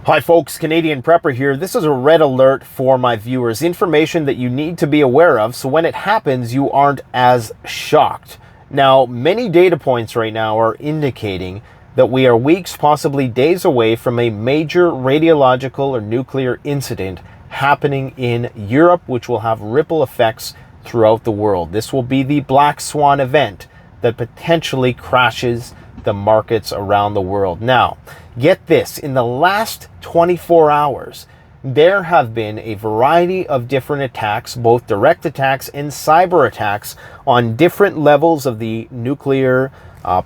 Hi folks, Canadian Prepper here. This is a red alert for my viewers. Information that you need to be aware of so when it happens you aren't as shocked. Now, many data points right now are indicating that we are weeks, possibly days away from a major radiological or nuclear incident happening in Europe, which will have ripple effects throughout the world. This will be the Black Swan event that potentially crashes the markets around the world. Now, get this, in the last 24 hours, there have been a variety of different attacks, both direct attacks and cyber attacks on different levels of the nuclear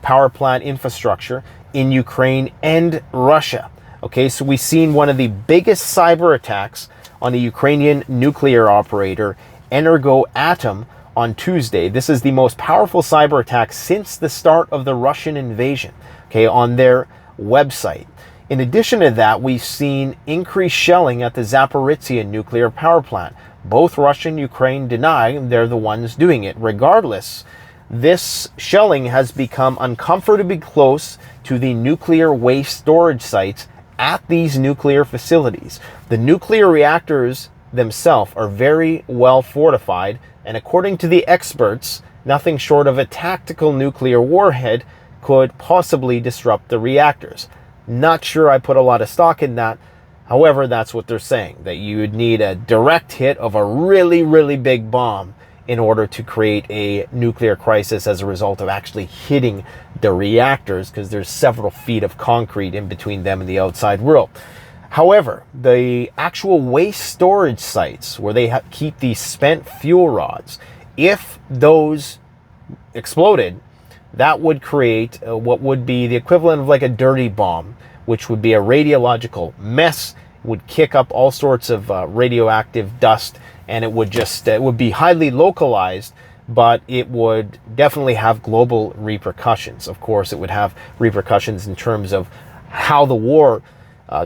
power plant infrastructure in Ukraine and Russia. Okay, so we've seen one of the biggest cyber attacks on the Ukrainian nuclear operator, Energoatom, on Tuesday. This is the most powerful cyber attack since the start of the Russian invasion, okay, on their website. In addition to that, we've seen increased shelling at the Zaporizhzhia nuclear power plant. Both Russia and Ukraine deny they're the ones doing it. Regardless, this shelling has become uncomfortably close to the nuclear waste storage sites at these nuclear facilities. The nuclear reactors themselves are very well fortified, and according to the experts, nothing short of a tactical nuclear warhead could possibly disrupt the reactors. Not sure I put a lot of stock in that. However, that's what they're saying, that you would need a direct hit of a really, really big bomb in order to create a nuclear crisis as a result of actually hitting the reactors, because there's several feet of concrete in between them and the outside world. However, the actual waste storage sites where they keep these spent fuel rods, if those exploded, that would create what would be the equivalent of like a dirty bomb, which would be a radiological mess, would kick up all sorts of radioactive dust, and it would just, it would be highly localized, but it would definitely have global repercussions. Of course, it would have repercussions in terms of how the war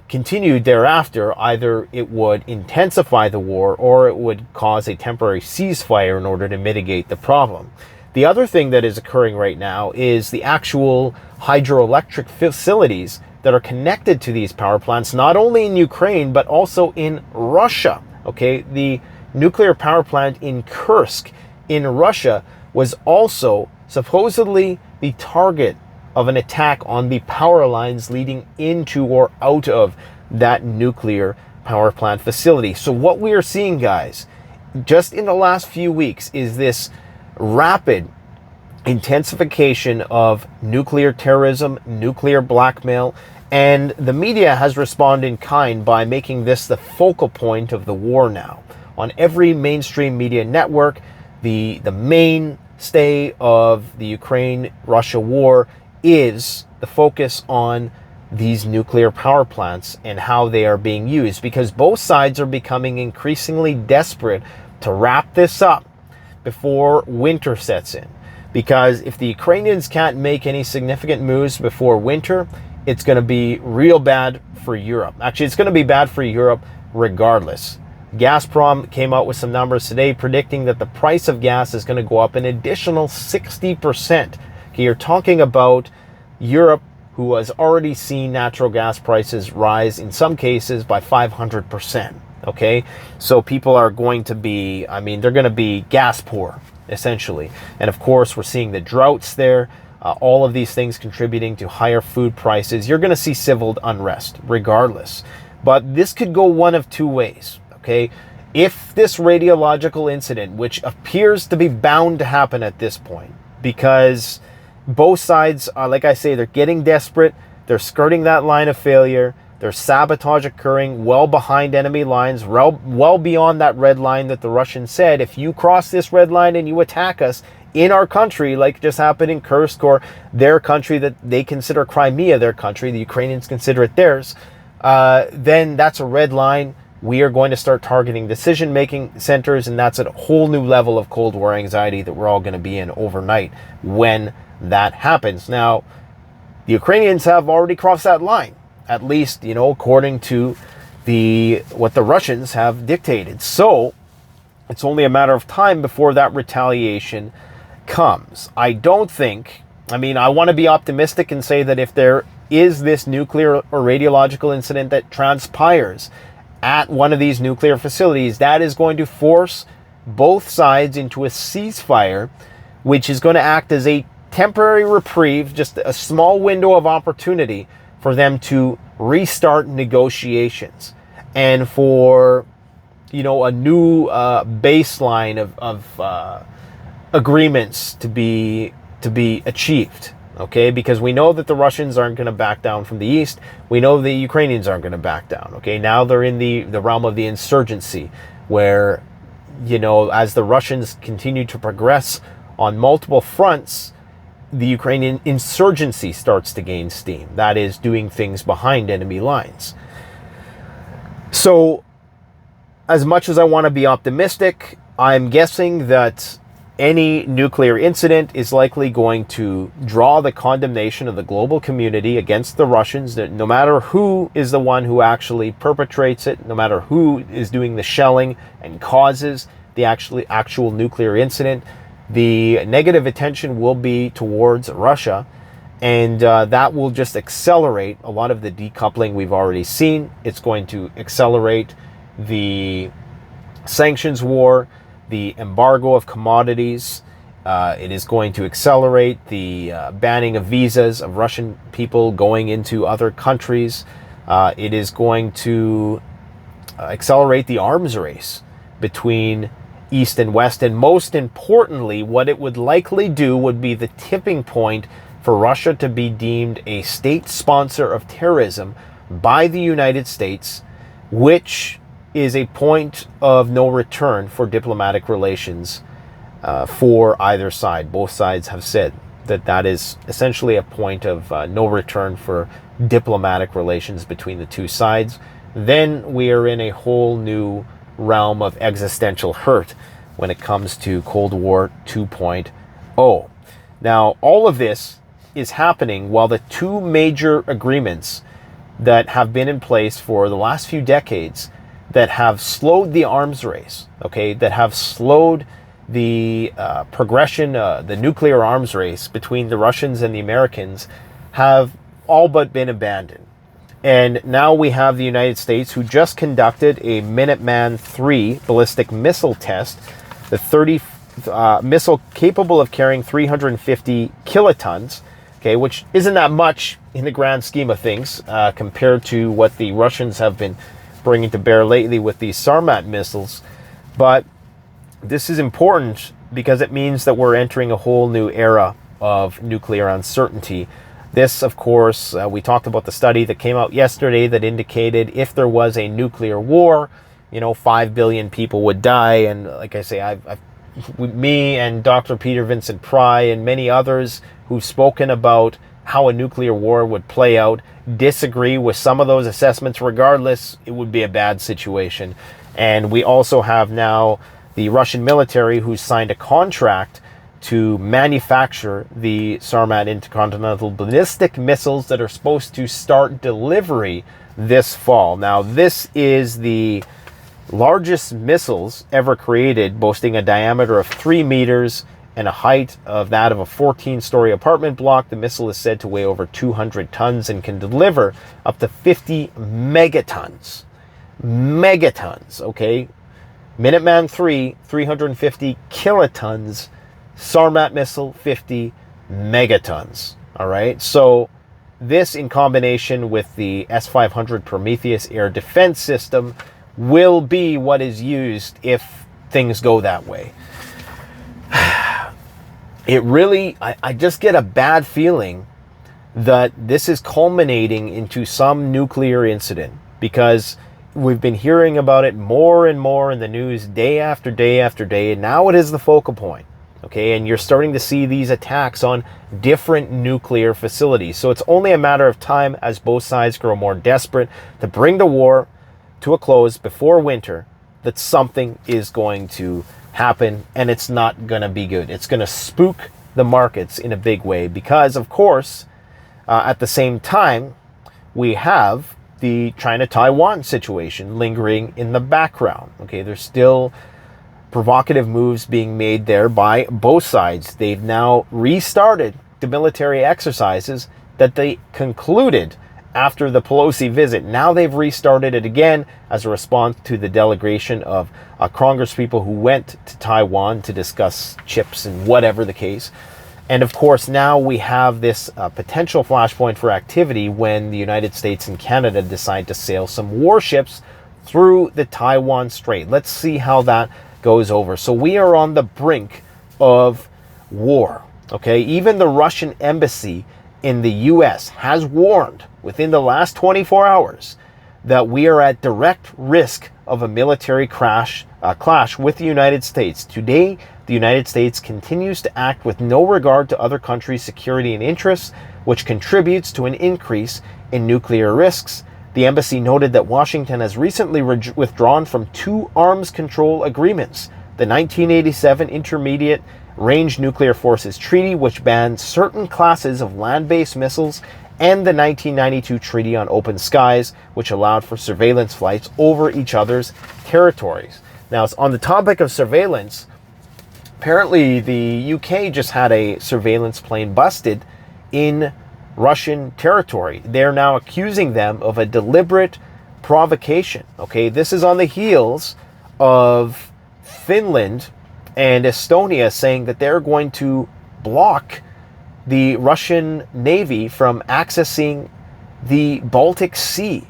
continued thereafter. Either it would intensify the war or it would cause a temporary ceasefire in order to mitigate the problem. The other thing that is occurring right now is the actual hydroelectric facilities that are connected to these power plants, not only in Ukraine, but also in Russia. Okay, the nuclear power plant in Kursk in Russia was also supposedly the target of an attack on the power lines leading into or out of that nuclear power plant facility. So what we are seeing, guys, just in the last few weeks is this rapid intensification of nuclear terrorism, nuclear blackmail, and the media has responded in kind by making this the focal point of the war now. On every mainstream media network, the mainstay of the Ukraine-Russia war is the focus on these nuclear power plants and how they are being used, because both sides are becoming increasingly desperate to wrap this up before winter sets in. Because if the Ukrainians can't make any significant moves before winter, it's going to be real bad for Europe. Actually, it's going to be bad for Europe regardless. Gazprom came out with some numbers today predicting that the price of gas is going to go up an additional 60%. Okay, you're talking about Europe, who has already seen natural gas prices rise in some cases by 500%. Okay, so people are going to be, I mean, they're going to be gas poor, essentially. And of course, we're seeing the droughts there. All of these things contributing to higher food prices. You're going to see civil unrest regardless. But this could go one of two ways. Okay, if this radiological incident, which appears to be bound to happen at this point, because both sides, like I say, they're getting desperate, they're skirting that line of failure, there's sabotage occurring well behind enemy lines, well beyond that red line that the Russians said, if you cross this red line and you attack us in our country, like just happened in Kursk, or their country that they consider Crimea their country, the Ukrainians consider it theirs, then that's a red line. We are going to start targeting decision-making centers, and that's a whole new level of Cold War anxiety that we're all going to be in overnight when that happens. Now, the Ukrainians have already crossed that line, at least, you know, according to what the Russians have dictated. So it's only a matter of time before that retaliation comes. I don't think, I mean, I want to be optimistic and say that if there is this nuclear or radiological incident that transpires at one of these nuclear facilities, that is going to force both sides into a ceasefire, which is going to act as a temporary reprieve, just a small window of opportunity for them to restart negotiations and for, you know, a new baseline of agreements to be achieved. Okay, because we know that the Russians aren't going to back down from the east. We know the Ukrainians aren't going to back down. Okay, now they're in the realm of the insurgency, where, you know, as the Russians continue to progress on multiple fronts, the Ukrainian insurgency starts to gain steam. That is, doing things behind enemy lines. So, as much as I want to be optimistic, I'm guessing that any nuclear incident is likely going to draw the condemnation of the global community against the Russians, that no matter who is the one who actually perpetrates it, no matter who is doing the shelling and causes the actual nuclear incident, the negative attention will be towards Russia, and that will just accelerate a lot of the decoupling we've already seen. It's going to accelerate the sanctions war, the embargo of commodities. It is going to accelerate the banning of visas of Russian people going into other countries. It is going to accelerate the arms race between East and West. And most importantly, what it would likely do would be the tipping point for Russia to be deemed a state sponsor of terrorism by the United States, which is a point of no return for diplomatic relations for either side. Both sides have said that that is essentially a point of no return for diplomatic relations between the two sides. Then we are in a whole new realm of existential hurt when it comes to Cold War 2.0. Now, all of this is happening while the two major agreements that have been in place for the last few decades that have slowed the arms race, okay, that have slowed the progression, the nuclear arms race between the Russians and the Americans, have all but been abandoned. And now we have the United States, who just conducted a Minuteman III ballistic missile test, the 30 missile capable of carrying 350 kilotons, okay, which isn't that much in the grand scheme of things compared to what the Russians have been bringing to bear lately with these Sarmat missiles. But this is important because it means that we're entering a whole new era of nuclear uncertainty. This, of course, we talked about the study that came out yesterday that indicated if there was a nuclear war, 5 billion people would die. And like I say, me and Dr. Peter Vincent Pry and many others who've spoken about how a nuclear war would play out disagree with some of those assessments. Regardless, it would be a bad situation. And we also have now the Russian military who signed a contract to manufacture the Sarmat intercontinental ballistic missiles that are supposed to start delivery this fall. Now, this is the largest missiles ever created, boasting a diameter of 3 meters and a height of that of a 14-story apartment block. The missile is said to weigh over 200 tons and can deliver up to 50 megatons. Megatons, okay? Minuteman III, 350 kilotons. Sarmat missile, 50 megatons. All right? So this, in combination with the S-500 Prometheus air defense system, will be what is used if things go that way. It really, I just get a bad feeling that this is culminating into some nuclear incident, because we've been hearing about it more and more in the news day after day after day, and now it is the focal point. Okay, and you're starting to see these attacks on different nuclear facilities. So it's only a matter of time as both sides grow more desperate to bring the war to a close before winter that something is going to happen, and it's not going to be good. It's going to spook the markets in a big way because, of course, at the same time, we have the China-Taiwan situation lingering in the background. Okay, there's still provocative moves being made there by both sides. They've now restarted the military exercises that they concluded after the Pelosi visit. Now they've restarted it again as a response to the delegation of congresspeople who went to Taiwan to discuss chips and whatever the case. And of course, now we have this potential flashpoint for activity when the United States and Canada decide to sail some warships through the Taiwan Strait. Let's see how that goes over. So we are on the brink of war. Okay, even the Russian embassy in the US has warned within the last 24 hours that we are at direct risk of a military clash with the United States. Today, the United States continues to act with no regard to other countries' security and interests, which contributes to an increase in nuclear risks. The embassy noted that Washington has recently withdrawn from 2 arms control agreements: the 1987 Intermediate Range Nuclear Forces Treaty, which banned certain classes of land-based missiles, and the 1992 Treaty on Open Skies, which allowed for surveillance flights over each other's territories. Now, on the topic of surveillance, apparently the UK just had a surveillance plane busted in Russian territory. They're now accusing them of a deliberate provocation. Okay, this is on the heels of Finland and Estonia saying that they're going to block the Russian Navy from accessing the Baltic Sea.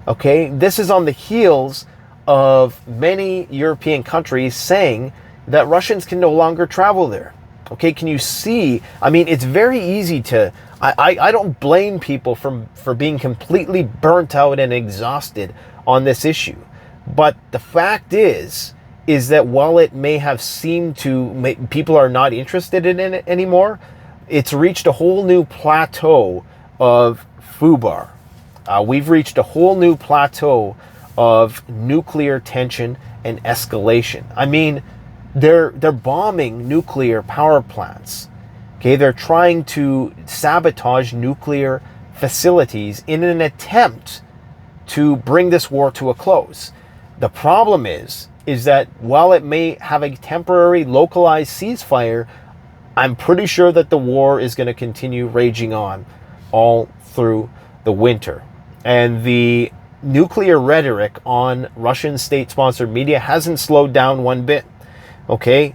Okay, this is on the heels of many European countries saying that Russians can no longer travel there. Okay, can you see? I mean, it's very easy to... I don't blame people for being completely burnt out and exhausted on this issue. But the fact is that while it may have seemed to... people are not interested in it anymore, it's reached a whole new plateau of FUBAR. We've reached a whole new plateau of nuclear tension and escalation. I mean, they're bombing nuclear power plants. Okay, they're trying to sabotage nuclear facilities in an attempt to bring this war to a close. The problem is that while it may have a temporary localized ceasefire, I'm pretty sure that the war is going to continue raging on all through the winter. And the nuclear rhetoric on Russian state-sponsored media hasn't slowed down one bit. Okay?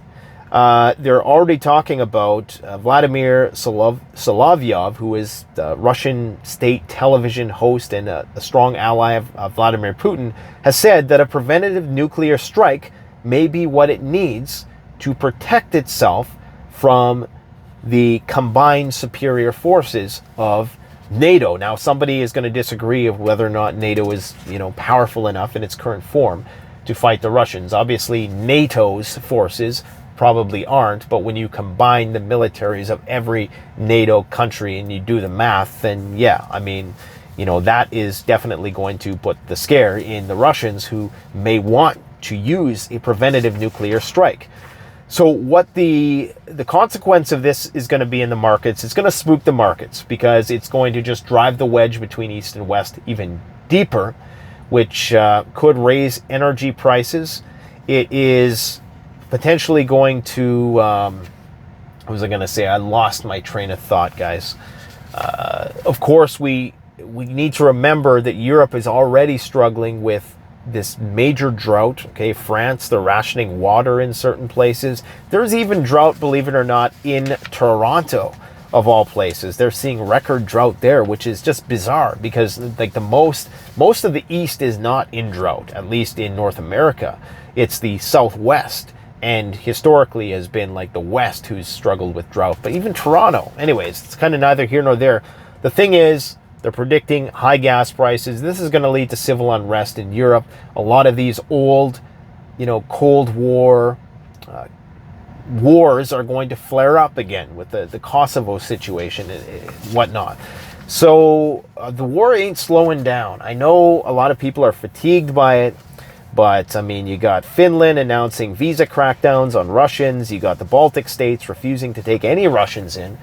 They're already talking about Vladimir Solovyov, who is the Russian state television host and a strong ally of Vladimir Putin, has said that a preventative nuclear strike may be what it needs to protect itself from the combined superior forces of NATO. Now, somebody is going to disagree of whether or not NATO is, powerful enough in its current form to fight the Russians. Obviously, NATO's forces probably aren't, but when you combine the militaries of every NATO country and you do the math, then yeah, I mean, that is definitely going to put the scare in the Russians, who may want to use a preventative nuclear strike. So what the consequence of this is going to be in the markets, it's going to spook the markets, because it's going to just drive the wedge between East and West even deeper, which could raise energy prices. It is potentially going to, what was I going to say? I lost my train of thought, guys. Of course, we need to remember that Europe is already struggling with this major drought. Okay, France, they're rationing water in certain places. There's even drought, believe it or not, in Toronto, of all places. They're seeing record drought there, which is just bizarre, because like most of the East is not in drought, at least in North America. It's the Southwest, and historically has been like the West who's struggled with drought. But even Toronto, anyways, it's kind of neither here nor there. The thing is, they're predicting high gas prices. This is going to lead to civil unrest in Europe. A lot of these old, Cold War wars are going to flare up again with the Kosovo situation and whatnot. So the war ain't slowing down. I know a lot of people are fatigued by it, but I mean, you got Finland announcing visa crackdowns on Russians. You got the Baltic states refusing to take any Russians in.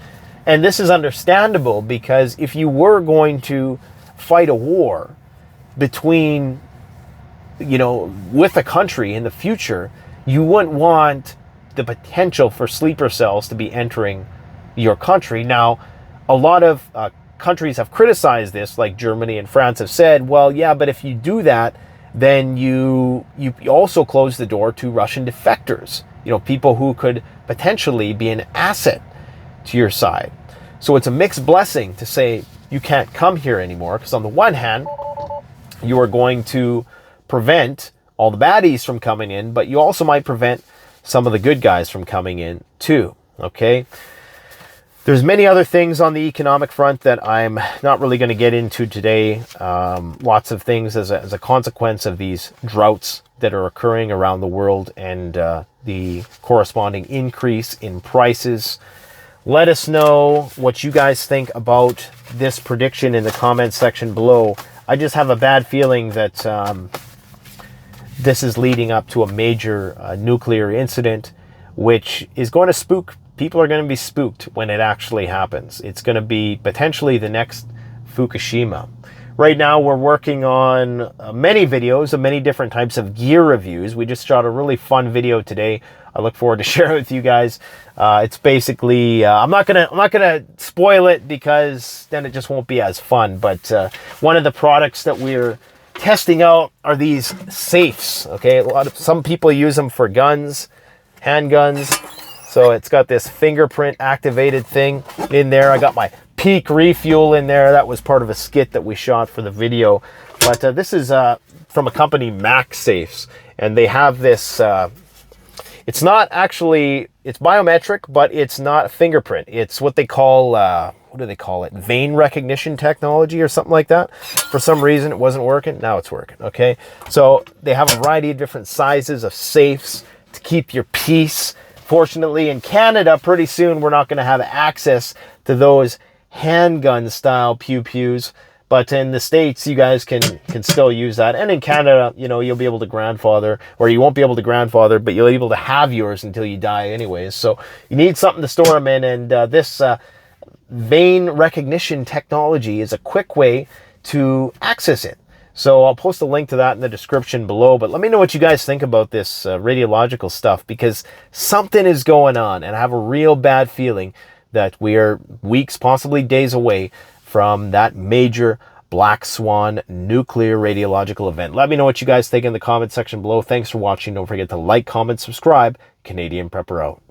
And this is understandable, because if you were going to fight a war between, with a country in the future, you wouldn't want the potential for sleeper cells to be entering your country. Now, a lot of countries have criticized this, like Germany and France have said, well, yeah, but if you do that, then you also close the door to Russian defectors, people who could potentially be an asset to your side. So it's a mixed blessing to say you can't come here anymore, because on the one hand, you are going to prevent all the baddies from coming in, but you also might prevent some of the good guys from coming in too, okay? There's many other things on the economic front that I'm not really going to get into today. Lots of things as a consequence of these droughts that are occurring around the world and the corresponding increase in prices. Let us know what you guys think about this prediction in the comments section below. I just have a bad feeling that this is leading up to a major nuclear incident, which is going to spook. People are going to be spooked when it actually happens. It's going to be potentially the next Fukushima. Right now, we're working on many videos of many different types of gear reviews. We just shot a really fun video today. I look forward to sharing it with you guys. It's basically I'm not gonna spoil it, because then it just won't be as fun. But one of the products that we're testing out are these safes. Okay, some people use them for guns, handguns. So it's got this fingerprint activated thing in there. I got my Peak refuel in there. That was part of a skit that we shot for the video. But this is from a company, MagSafes. And they have this, it's not actually, it's biometric, but it's not fingerprint. It's what they call, what do they call it? Vein recognition technology or something like that. For some reason, it wasn't working. Now it's working, okay? So they have a variety of different sizes of safes to keep your peace. Fortunately, in Canada, pretty soon we're not going to have access to those handgun style pew-pews, but in the States, you guys can still use that. And in Canada, you'll be able to grandfather, or you won't be able to grandfather, but you'll be able to have yours until you die anyways. So you need something to store them in, and this vein recognition technology is a quick way to access it. So I'll post a link to that in the description below, but let me know what you guys think about this radiological stuff, because something is going on, and I have a real bad feeling that we are weeks, possibly days away from that major black swan nuclear radiological event. Let me know what you guys think in the comment section below. Thanks for watching. Don't forget to like, comment, subscribe. Canadian Prepper out.